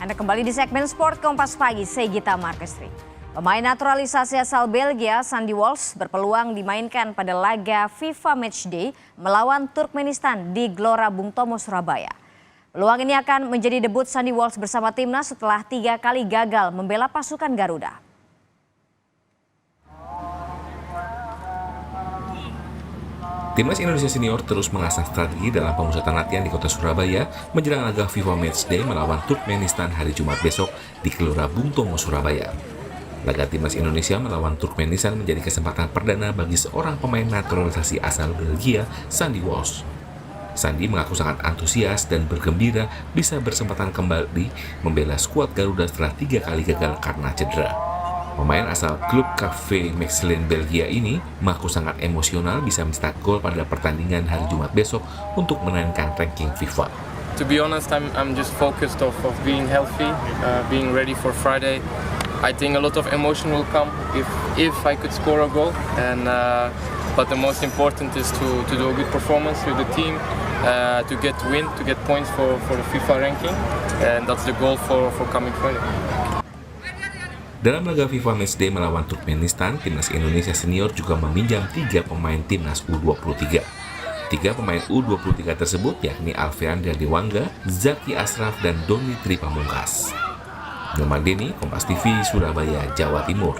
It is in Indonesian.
Anda kembali di segmen Sport Kompas Pagi, saya Gita Markestri. Pemain naturalisasi asal Belgia, Sandy Walsh, berpeluang dimainkan pada laga FIFA Matchday melawan Turkmenistan di Gelora Bung Tomo, Surabaya. Peluang ini akan menjadi debut Sandy Walsh bersama timnas setelah 3 kali gagal membela pasukan Garuda. Timnas Indonesia Senior terus mengasah strategi dalam pemusatan latihan di kota Surabaya menjelang laga FIFA Matchday melawan Turkmenistan hari Jumat besok di Gelora Bung Tomo, Surabaya. Laga Timnas Indonesia melawan Turkmenistan menjadi kesempatan perdana bagi seorang pemain naturalisasi asal Belgia, Sandy Walsh. Sandy mengaku sangat antusias dan bergembira bisa berkesempatan kembali membela skuad Garuda setelah 3 kali gagal karena cedera. Pemain asal klub Cafe Mechelen Belgia ini mengaku sangat emosional bisa mencetak gol pada pertandingan hari Jumat besok untuk menaikkan ranking FIFA. To be honest, I'm just focused of being healthy, being ready for Friday. I think a lot of emotion will come if I could score a goal, but the most important is to do a good performance with the team, to get points for the FIFA ranking, and that's the goal for coming Friday. Dalam laga FIFA Matchday melawan Turkmenistan, Timnas Indonesia Senior juga meminjam 3 pemain Timnas U23. 3 pemain U23 tersebut yakni Alfiandra Dewangga, Zaki Asraf, dan Doni Tripamungkas. Nyoman Deni, Kompas TV, Surabaya, Jawa Timur.